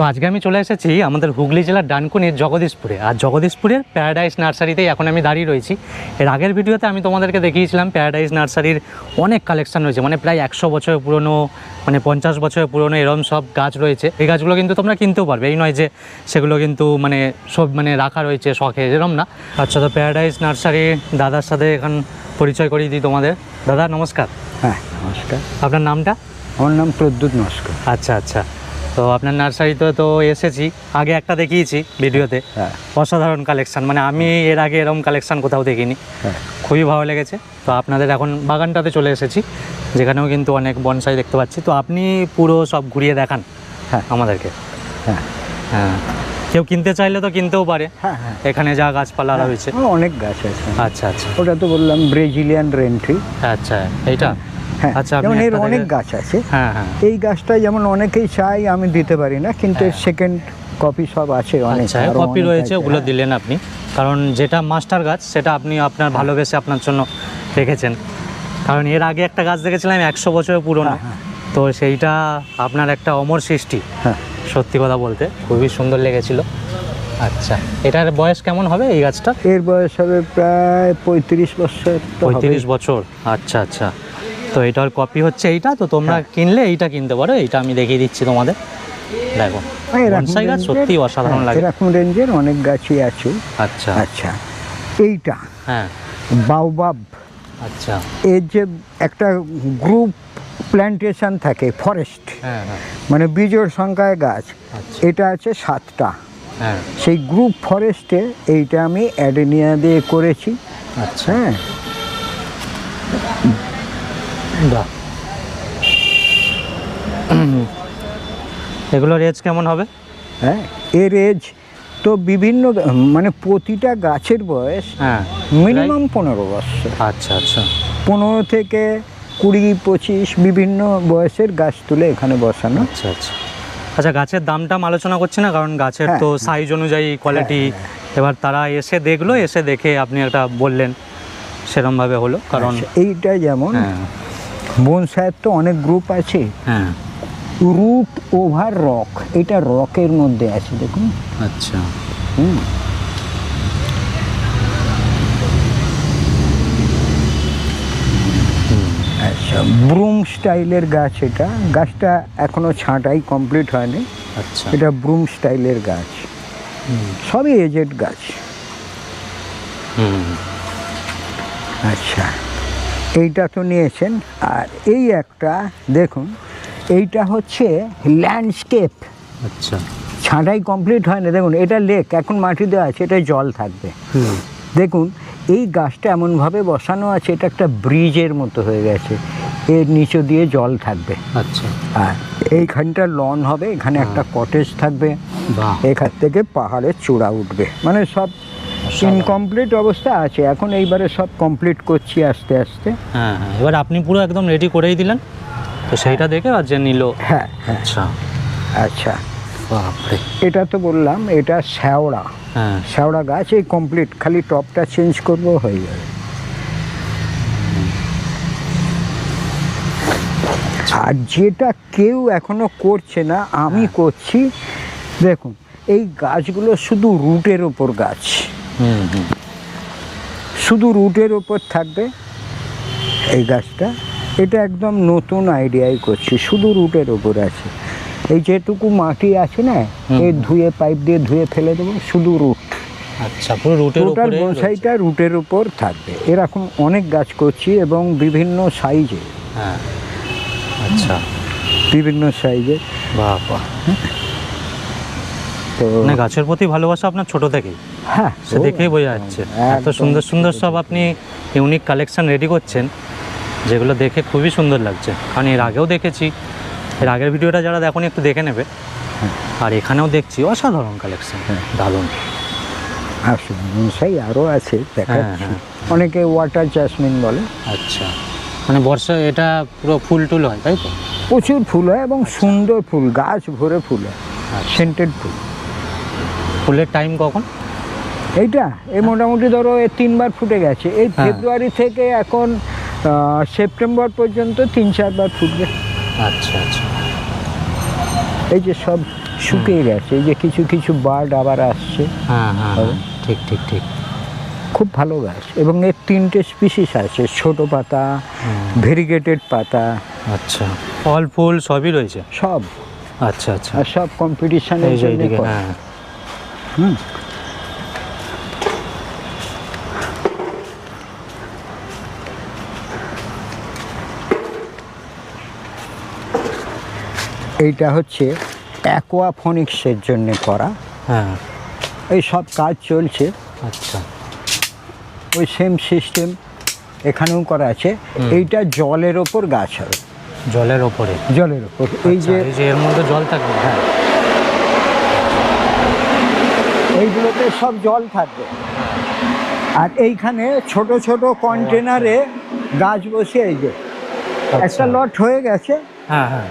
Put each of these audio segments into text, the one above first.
তো আজকে আমি চলে এসেছি আমাদের হুগলি জেলার ডানকুনির জগদীশপুরে। আর জগদীশপুরের প্যারাডাইস নার্সারিতেই এখন আমি দাঁড়িয়ে রয়েছি। এর আগের ভিডিওতে আমি তোমাদেরকে দেখিয়েছিলাম প্যারাডাইস নার্সারির অনেক কালেকশন রয়েছে, মানে প্রায় 100 বছরের পুরনো, মানে 50 বছরের পুরনো এরকম সব গাছ রয়েছে। এই গাছগুলো কিন্তু তোমরা কিনতেও পারবে, এই নয় যে সেগুলো কিন্তু মানে সব মানে রাখা রয়েছে শখে, এরকম না। আচ্ছা, তো প্যারাডাইস নার্সারির দাদার সাথে এখন পরিচয় করিয়ে দিই তোমাদের। দাদা নমস্কার। হ্যাঁ নমস্কার। আপনার নামটা? আমার নাম প্রদ্যুৎ নস্কর। আচ্ছা আচ্ছা, তো আপনার নার্সারিতে তো এসেছি, আগে একটা দেখিয়েছি ভিডিওতে। হ্যাঁ অসাধারণ কালেকশন, মানে আমি এর আগে এরকম কালেকশন কোথাও দেখিনি, হ্যাঁ খুবই ভালো লেগেছে। তো আপনাদের এখন বাগানটাতে চলে এসেছি, যেখানেও কিন্তু অনেক বনসাই দেখতে পাচ্ছি। তো আপনি পুরো সব ঘুরিয়ে দেখান হ্যাঁ আমাদেরকে। হ্যাঁ হ্যাঁ, কেউ কিনতে চাইলে তো কিনতেও পারে, হ্যাঁ হ্যাঁ এখানে যা গাছপালা রয়েছে। অনেক গাছ আছে। আচ্ছা আচ্ছা ওটা তো বললাম ব্রাজিলিয়ান রেন ট্রি। আচ্ছা, এইটা হ্যাঁ আচ্ছা, আপনি যেমন এর একটা অনেক দেখে- গাছ আছে। হ্যাঁ হ্যাঁ, এই গাছটা যেমন অনেকেই চাই, আমি দিতে পারি না, কিন্তু সেকেন্ড কপি সব আছে অনেক। আচ্ছা, আরো কপি অনেক রয়েছে, আছে। ওগুলো দিলেন আপনি, কারণ যেটা মাস্টার গাছ সেটা আপনি আপনার ভালোবেসে আপনার জন্য রেখেছেন। কারণ এর আগে একটা গাছ দেখেছিলাম 100 বছরের পুরনো, হ্যাঁ, তো সেইটা আপনার একটা অমর সৃষ্টি। হ্যাঁ সত্যি কথা বলতে খুবই সুন্দর লেগেছিল। আচ্ছা, এটার বয়স কেমন হবে এই গাছটা? এর বয়স হবে প্রায় 35 বছর। 35 বছর। আচ্ছা আচ্ছা, তো এটার কপি হচ্ছে এইটা। তো তোমরা কিনলে এইটা কিনতে পারো, এইটা আমি দেখিয়ে দিচ্ছি তোমাদের। দেখো বনসাই গাছ সত্যি অসাধারণ লাগে। এরকম রেঞ্জের অনেক গাছই আছে। আচ্ছা আচ্ছা, এইটা হ্যাঁ, বাওবাব। আচ্ছা এর যে একটা গ্রুপ প্ল্যান্টেশন থাকে ফরেস্ট, হ্যাঁ হ্যাঁ মানে বীজোর সংখ্যায় গাছ, আচ্ছা এটা আছে 7টা। হ্যাঁ সেই গ্রুপ ফরেস্টে এইটা আমি অ্যাডেনিয়া দিয়ে করেছি। আচ্ছা, হ্যাঁ বাহ। এগুলোর এজ কেমন হবে? হ্যাঁ এর এজ তো বিভিন্ন, মানে প্রতিটা গাছের বয়স হ্যাঁ মিনিমাম 15 বছর। আচ্ছা আচ্ছা 15 থেকে 20-25 বিভিন্ন বয়সের গাছ তুলে এখানে বসানো। আচ্ছা আচ্ছা আচ্ছা, গাছের দামটা আলোচনা করছি না, কারণ গাছের হ্যাঁ, তো সাইজ অনুযায়ী কোয়ালিটি। এবার তারা এসে দেখলো, এসে দেখে আপনি একটা বললেন, সেরমভাবে হলো। কারণ আচ্ছা, এইটা যেমন হ্যাঁ বনসাইয়ের তো অনেক গ্রুপ আছে। হ্যাঁ রুট ওভার রক, এটা রকের মধ্যে আছে দেখুন। আচ্ছা হুম, আচ্ছা ব্রুম স্টাইলের গাছ। এটা গাছটা এখনো ছাঁটাই কমপ্লিট হয়নি। আচ্ছা এটা ব্রুম স্টাইলের গাছ, সবই এজেড গাছ। হুম আচ্ছা, এইটা তো নিয়েছেন। আর এই একটা দেখুন, এইটা হচ্ছে ল্যান্ডস্কেপ, আচ্ছা ছাঁটাই কমপ্লিট হয় না। দেখুন এটা লেক, এখন মাটি দেওয়া আছে, এটা জল থাকবে। হুম দেখুন এই গাছটা এমনভাবে বসানো আছে, এটা একটা ব্রিজের মতো হয়ে গেছে, এর নিচে দিয়ে জল থাকবে। আচ্ছা আর এইখানটা লন হবে, এখানে একটা কটেজ থাকবে, বাহ এখান থেকে পাহাড়ের চূড়া উঠবে, মানে সব ইনকমপ্লিট অবস্থা আছে। এখন এইবারে সব কমপ্লিট করছি আস্তে আস্তে। হ্যাঁ হ্যাঁ, এবার আপনি পুরো একদম রেডি করেই দিলেন, তো সেইটা দেখে আর যে নিল। হ্যাঁ হ্যাঁ আচ্ছা আচ্ছা, বাপরে, এটা তো বললাম এটা শ্যাওড়া, হ্যাঁ শ্যাওড়া গাছ, এই কমপ্লিট, খালি টপটা চেঞ্জ করবো হয়ে যাবে। আর যেটা কেউ এখনো করছে না, আমি করছি। দেখুন এই গাছগুলো শুধু রুটের ওপর গাছ, হুম হুম শুধু রুটের ওপর থাকবে এই গাছটা। এটা একদম নতুন আইডিয়াই করছি, শুধু রুটের ওপর আছে। এই যেটুকু মাটি আছে না, এই ধুয়ে পাইপ দিয়ে ধুয়ে ফেলে দেবো, শুধু রুট। আচ্ছা, পুরো রুটের টোটাল উপরে বনসাইটা রুটের উপর থাকবে। এরকম অনেক গাছ করছি এবং বিভিন্ন সাইজে, হ্যাঁ আচ্ছা, বিভিন্ন সাইজে। বাহ বাহ, তো মানে গাছের প্রতি ভালোবাসা আপনার ছোট থেকেই, হ্যাঁ, সে দেখেই বোঝা যাচ্ছে। এত একদম সুন্দর সুন্দর সব আপনি ইউনিক কালেকশন রেডি করছেন, যেগুলো দেখে খুবই সুন্দর লাগছে। কারণ এর আগেও দেখেছি, এর আগের ভিডিওটা যারা দেখুন একটু দেখে নেবে। আর এখানেও দেখছি অসাধারণ কালেকশন, দারুণ। আসুন, বনসাই আরও আছে দেখাচ্ছি। হ্যাঁ। অনেকে ওয়াটার জ্যাসমিন বলে। আচ্ছা, মানে বর্ষা এটা পুরো ফুল টুল হয় তাই তো? প্রচুর ফুল হয় এবং সুন্দর ফুল, গাছ ভরে ফুল হয়, সেন্টেড ফুল। ফুলের টাইম কখন? এইটা এই মোটামুটি ধরো 3বার ফুটে গেছে। এই ফেব্রুয়ারি থেকে এখন সেপ্টেম্বর পর্যন্ত 3-4 বার ফুটবে। আচ্ছা আচ্ছা, এই যে সব শুকিয়ে গেছে। এই যে কিছু কিছু বার্ড আবার আসছে। হ্যাঁ হ্যাঁ হ্যাঁ, ঠিক ঠিক ঠিক। খুব ভালো গাছ, এবং এর 3টে স্পিসিস আছে, ছোট পাতা, ভেরিগেটেড পাতা, আচ্ছা, ফল ফুল সবই রয়েছে। সব। আচ্ছা আচ্ছা, আর সব কম্পিটিশনের এই যে জন্য এইদিকে, করে। হ্যাঁ। হুম। এইটা হচ্ছে অ্যাকোয়াফোনিক্সের জন্য করা। হ্যাঁ, এই সব কাজ চলছে, আচ্ছা ওই সেম সিস্টেম এখানেও করা আছে। এইটা জলের ওপর গাছ হবে, জলের ওপরে। জলের ওপর। এই আচ্ছা, যে এই যে এর মধ্যে জল থাকবে। হ্যাঁ, এইগুলোতে সব জল থাকবে। আর এইখানে ছোট ছোট কন্টেনারে গাছ বসে, এই যে একটা লট হয়ে গেছে। হ্যাঁ হ্যাঁ,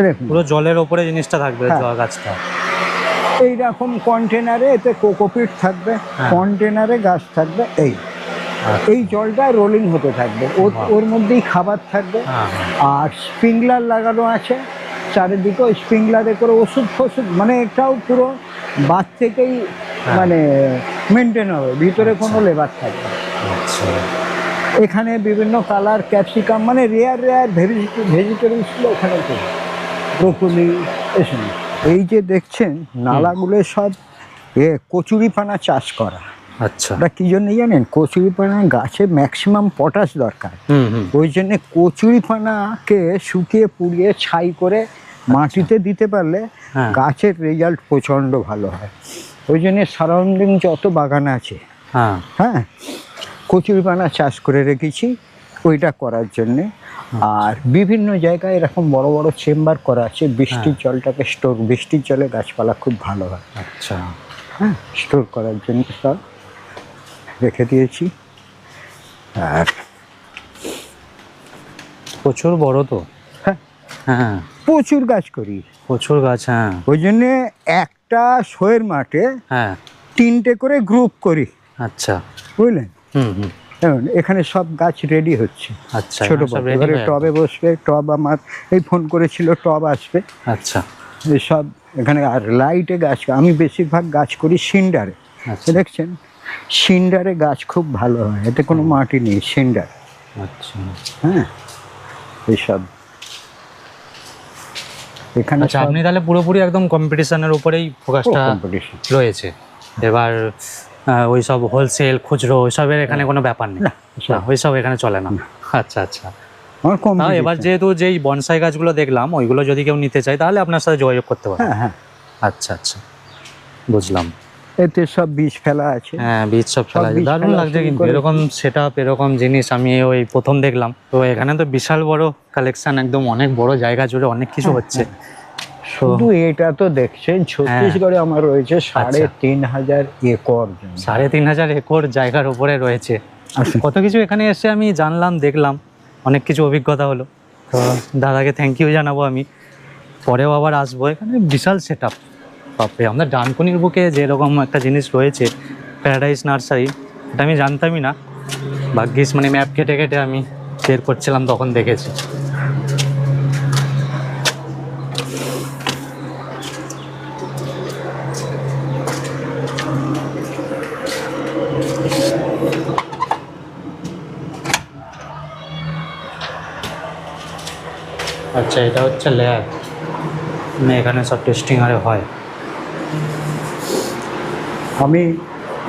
দেখুন পুরো জলের ওপরে জিনিসটা থাকবে, হ্যাঁ। গাছটা। এইরকম কন্টেনারে এতে কোকোপিট থাকবে, হ্যাঁ। কন্টেনারে গাছ থাকবে। এই আচ্ছা। এই জলটা রোলিং হতে থাকবে, ওর মধ্যেই খাবার থাকবে। হ্যাঁ হ্যাঁ, আর স্প্রিংলার লাগানো আছে চারিদিকে, ওই স্প্রিংলারে করে ওষুধ ফষুধ, মানে এটাও পুরো বাদ থেকেই মানে মেনটেন হবে, ভিতরে কোনো লেবার থাকবে না। আচ্ছা এখানে বিভিন্ন কালার ক্যাপসিকাম, মানে রেয়ার রেয়ার ভেজিটেবলসগুলো এখানে করে, ব্রোকলি, এসব। এই যে দেখছেন নালাগুলো সব কচুরিপানা চাষ করা। আচ্ছা, ওটা কী জন্য জানেন? কচুরিপানা গাছে ম্যাক্সিমাম পটাশ দরকার, হুম হুম, ওই জন্যে কচুরিপানাকে শুকিয়ে পুড়িয়ে ছাই করে মাটিতে দিতে পারলে হ্যাঁ। গাছের রেজাল্ট প্রচণ্ড ভালো হয়। ওই জন্যে সারাউন্ডিং যত বাগান আছে, হ্যাঁ হ্যাঁ, কচুরিপানা চাষ করে রেখেছি ওইটা করার জন্যে। আর বিভিন্ন জায়গায় এরকম বড় বড় চেম্বার করা আছে, বৃষ্টির জলটাকে স্টোর, বৃষ্টির জলে গাছপালা খুব ভালো হয়। আচ্ছা, হ্যাঁ, স্টোর করার জন্য সব রেখে দিয়েছি। আর প্রচুর বড় তো। হ্যাঁ, হ্যাঁ, প্রচুর গাছ করি, প্রচুর গাছ। হ্যাঁ ওই জন্যে একটা শোয়ের মাঠে হ্যাঁ, 3টে করে গ্রুপ করি, আচ্ছা, বুঝলেন? হুম হুম, এখন এখানে সব গাছ রেডি হচ্ছে, আচ্ছা, ছোট সব বড়। ready এবারে হয়ে টবে বসবে, টব আমার এই ফোন করেছিল টব আসবে, আচ্ছা সব এখানে। আর লাইটে গাছ আমি বেশিরভাগ গাছ করি সিন্ডারে, আচ্ছা দেখছেন সিন্ডারে গাছ খুব ভালো হয়, এতে কোনো মাটি নেই, সিন্ডার। আচ্ছা হ্যাঁ, এইসব এখানে আচ্ছা, আপনি তাহলে পুরোপুরি একদম কম্পিটিশনের উপরেই ফোকাসটা কম্পিটিশন। রয়েছে। এবার ওই সব হোলসেল খুচরো ওইসবের এখানে কোনো ব্যাপার নেই, না, না ওইসব এখানে চলে না। আচ্ছা আচ্ছা, আমার তাও এবার কম্পিটিশন। যেহেতু যেই বনসাই গাছগুলো দেখলাম ওইগুলো যদি কেউ নিতে চায় তাহলে আপনার সাথে যোগাযোগ করতে পারে। হ্যাঁ হ্যাঁ, আচ্ছা আচ্ছা, বুঝলাম। এতে সব বীজ ফেলা আছে। হ্যাঁ, বীজ সব ফেলা আছে, বীজ দারুণ ফেলা লাগছে শুরু কিন্তু করেছি। এরকম সেট আপ, এরকম জিনিস আমি ওই প্রথম দেখলাম। তো এখানে তো বিশাল বড় কালেকশন, একদম অনেক বড় জায়গা জুড়ে অনেক কিছু হচ্ছে। শুধু এটা তো দেখছেন ছত্তিশগড়ে আমার রয়েছে 3,500 একর জমি। 3,500 একর জায়গার উপরে রয়েছে। আসুন। কত কিছু এখানে এসে আমি জানলাম, দেখলাম, অনেক কিছু অভিজ্ঞতা হলো। তো দাদাকে থ্যাংক ইউ জানাবো আমি, পরেও আবার আসবো। এখানে বিশাল সেট আপ, বাপরে! আমাদের ডানকুনির বুকে যেরকম একটা জিনিস রয়েছে প্যারাডাইস নার্সারি, এটা আমি জানতামই না। ভাগ্যিস মানে ম্যাপ কেটে কেটে আমি বের করছিলাম তখন দেখেছি। আচ্ছা, এটা হচ্ছে ল্যাব, মানে এখানে সব টেস্টিং আরে হয়। আমি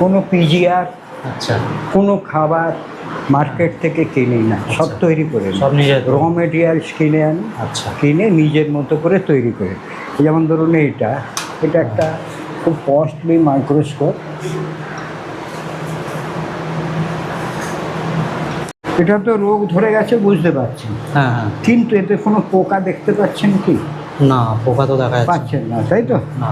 কোনো পিজিআর, আচ্ছা, কোনো খাবার মার্কেট থেকে কিনি না, সব তৈরি করে নিই। সব নিজের? র মেটেরিয়ালস কিনে আনি, আচ্ছা, কিনে নিজের মতো করে তৈরি করে। যেমন ধরুন এটা একটা খুব কস্টলি মাইক্রোস্কোপ। এটা তো রোগ ধরে গেছে বুঝতে পারছেন, হ্যাঁ হ্যাঁ, কিন্তু এতে কোনো পোকা দেখতে পাচ্ছেন কি? না পোকা তো দেখা যাচ্ছে পাচ্ছেন না, তাই তো? না।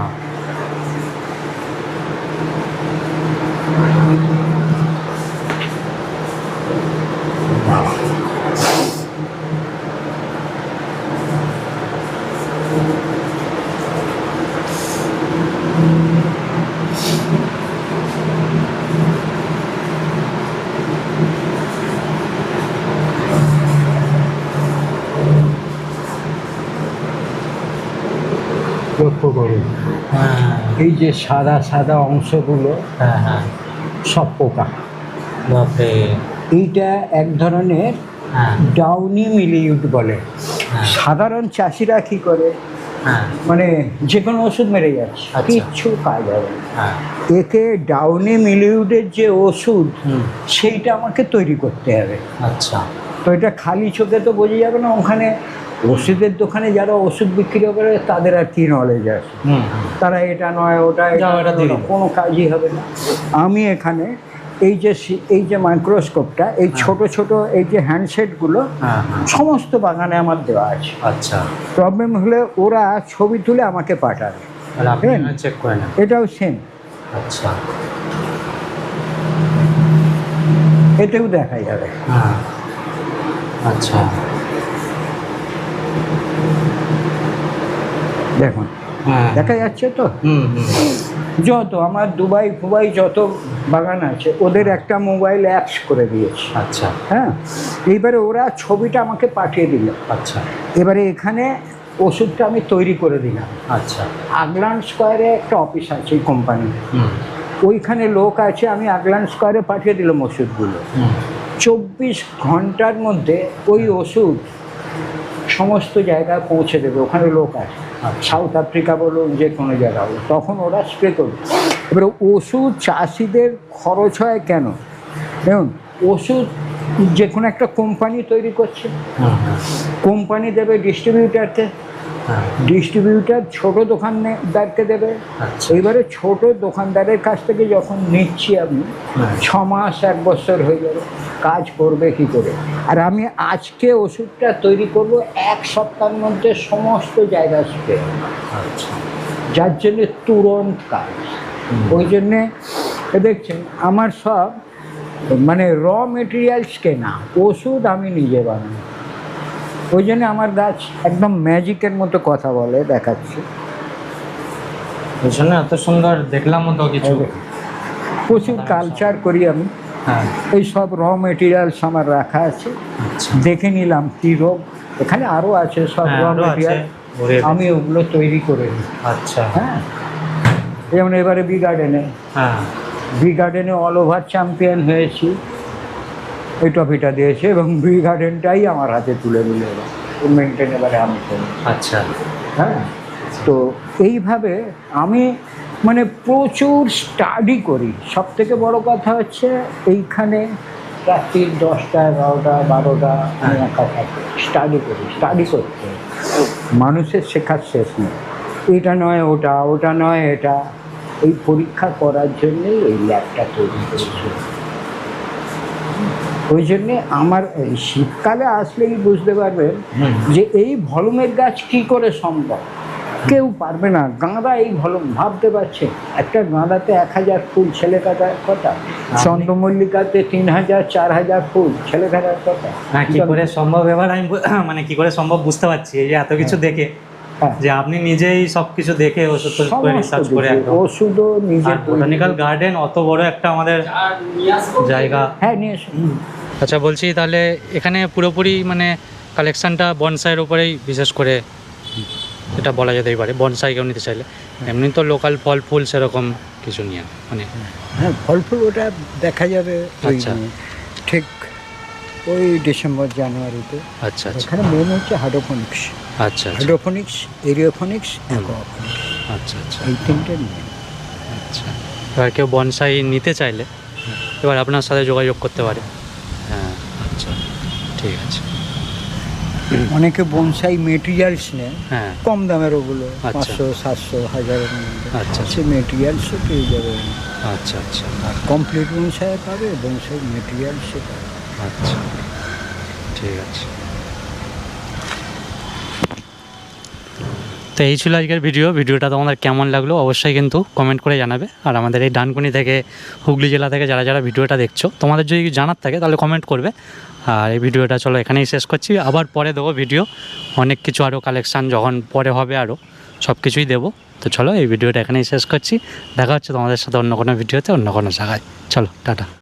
লক্ষ্য করুন হ্যাঁ এই যে সাদা সাদা অংশগুলো হ্যাঁ হ্যাঁ সব পোকা। বাপরে। এইটা এক ধরনের হ্যাঁ ডাউনি মিলিউড বলে। হ্যাঁ। সাধারণ চাষিরা কি করে, হ্যাঁ মানে যে কোনো ওষুধ মেরে যাচ্ছে, আচ্ছা। কিচ্ছু কাজ হবে না। হ্যাঁ একে ডাউনি মিলিউডের যে ওষুধ হুম সেইটা আমাকে তৈরি করতে হবে। আচ্ছা তো এটা খালি চোখে তো বোঝা যাবে না। ওখানে ওষুধের দোকানে যারা ওষুধ বিক্রি করে তাদের আর কি নলেজ আছে, হুম তারা এটা নয় ওটা যাও, এটা দিয়ে দিন। কোনো কাজই হবে না। আমি এখানে এই যে মাইক্রোস্কোপটা, এই ছোট ছোট এই যে হ্যান্ডসেটগুলো হ্যাঁ হ্যাঁ সমস্ত বাগানে আমার দেওয়া আছে। আচ্ছা। প্রবলেম হলে ওরা ছবি তুলে আমাকে পাঠাবে, তাহলে আপনি হ্যাঁ। চেক করে নেন। এটাও সেম, আচ্ছা এটাও দেখা যাবে। হ্যাঁ আচ্ছা দেখুন হ্যাঁ দেখা যাচ্ছে তো। হুম হুম যত আমার দুবাই ফুবাই যত বাগান আছে ওদের একটা মোবাইল অ্যাপস করে দিয়েছে। আচ্ছা হ্যাঁ, এইবারে ওরা ছবিটা আমাকে পাঠিয়ে দিল। আচ্ছা এবারে এখানে ওষুধটা আমি তৈরি করে দিলাম। আচ্ছা আগলান স্কোয়ারে একটা অফিস আছে এই কোম্পানি, হুম ওইখানে লোক আছে, আমি আগলান স্কোয়ারে পাঠিয়ে দিলাম ওষুধগুলো। হুম 24 ঘন্টার মধ্যে ওই ওষুধ সমস্ত জায়গায় পৌঁছে দেবে। ওখানে লোক আছে, সাউথ আফ্রিকা বলুন যে কোনো জায়গা বলুন, তখন ওরা স্প্রে করবে। এবারে ওষুধ চাষিদের খরচ হয় কেন? দেখুন, ওষুধ যে কোনো একটা কোম্পানি তৈরি করছে, হুম কোম্পানি দেবে ডিস্ট্রিবিউটারকে, হ্যাঁ ডিস্ট্রিবিউটার ছোট দোকানদারকে দেবে। আচ্ছা এইবারে ছোট দোকানদারের কাছ থেকে যখন নিচ্ছি আমি, হ্যাঁ 6 মাস 1 বছর হয়ে যাবে, কাজ করবে কি করে? আর আমি আজকে ওষুধটা তৈরি করব, 1 সপ্তাহের মধ্যে সমস্ত জায়গা স্প্রে, আচ্ছা যার জন্যে তুরন্ত কাজ। ওই জন্যে দেখছেন আমার সব মানে র মেটেরিয়ালস কেনা, ওষুধ আমি নিজে বানাই। ওই জন্য আমার গাছ একদম ম্যাজিকের মতো কথা বলে, দেখাচ্ছি। ওই জন্য এত সুন্দর দেখলাম তো কিছু। প্রচুর কালচার করি আমি, হ্যাঁ এই সব র মেটেরিয়ালস আমার রাখা আছে। আচ্ছা দেখে নিলাম কী রোগ, এখানে আরও আছে সব হ্যাঁ, র আরো আছে, মেটেরিয়াল, ওরে আমি ওগুলো তৈরি করে নিই। আচ্ছা হ্যাঁ, যেমন এবারে বি গার্ডেনে অল ওভার চ্যাম্পিয়ন হয়েছি, এই ট্রফিটা দিয়েছে, এবং বি গার্ডেনটাই আমার হাতে তুলে দিল, মেনটেন এবারে আমি করি। আচ্ছা হ্যাঁ, তো এইভাবে আমি মানে প্রচুর স্টাডি করি। সব থেকে বড় কথা হচ্ছে এইখানে রাত্রি 10টা 11টা 12টা আমি একা থাকি, স্টাডি করতে। মানুষের শেখার শেষ নেই, এটা নয় ওটা, ওটা নয় এটা। এই পরীক্ষা করার জন্যই এই ল্যাবটা তৈরি করেছি। ওই জন্যে আমার এই শীতকালে আসলেই বুঝতে পারবেন যে এই ভলুমের গাছ কি করে সম্ভব। কেউ পারবে না। গাঁদা এই ভলুম, ভাবতে পারছে একটা গাঁদাতে 1000 ফুল, ছেলে কাটার কথা। চন্দ্রমল্লিকাতে 3000 4000 ফুল, ছেলে কাটার কথা। হ্যাঁ কি করে সম্ভব? এবার আমি মানে কি করে সম্ভব বুঝতে পারছি, এই যে এত কিছু দেখে, হ্যাঁ, যে আপনি নিজেই সবকিছু দেখে ওষুধ করে রিসার্চ করে একদম। ওষুধও নিজে বোটানিক্যাল গার্ডেন অত বড় একটা আমাদের জায়গা। হ্যাঁ নিয়ে এসো। আচ্ছা বলছি, তাহলে এখানে পুরোপুরি মানে কালেকশানটা বনসাইয়ের উপরেই বিশেষ করে এটা বলা যেতেই পারে। বনসাই কেউ নিতে চাইলে, এমনি তো লোকাল ফল ফুল সেরকম কিছু নিয়ে মানে। হ্যাঁ, ফল ফুল ওটা দেখা যাবে ওই আচ্ছা। ঠিক ওই ডিসেম্বর জানুয়ারিতে। আচ্ছা আচ্ছা এখানে মেন হচ্ছে হাইড্রোপনিক্স, আচ্ছা আচ্ছা হাইড্রোপনিক্স, এরিওফনিক্স, অ্যাকোয়াপনিক্স, আচ্ছা আচ্ছা এই তিনটে নিয়ে। আচ্ছা। এবার কেউ বনসাই নিতে চাইলে এবার আপনার সাথে যোগাযোগ করতে পারে। হ্যাঁ আচ্ছা ঠিক আছে। অনেকে বনসাই মেটেরিয়ালস নেয়, হ্যাঁ কম দামের ওগুলো, আচ্ছা। 500 700 1000-এর মধ্যে। আচ্ছা সে মেটেরিয়ালসও পেয়ে যাবে, আচ্ছা আচ্ছা আর কমপ্লিট বনসাই পাবে, বনসাই মেটেরিয়ালসও পাবে। আচ্ছা ঠিক আছে। তো এই ছিল আজকের ভিডিওটা তোমাদের কেমন লাগলো অবশ্যই কিন্তু কমেন্ট করে জানাবে। আর আমাদের এই ডানকুনি থেকে, হুগলি জেলা থেকে যারা ভিডিওটা দেখছো, তোমাদের যদি জানার থাকে তাহলে কমেন্ট করবে। আর এই ভিডিওটা চলো এখানেই শেষ করছি, আবার পরে দেবো ভিডিও, অনেক কিছু আরও কালেকশান যখন পরে হবে আরও সব কিছুই দেবো। তো চলো এই ভিডিওটা এখানেই শেষ করছি, দেখা হচ্ছে তোমাদের সাথে অন্য কোনো ভিডিওতে, অন্য কোনো জায়গায়। চলো টাটা।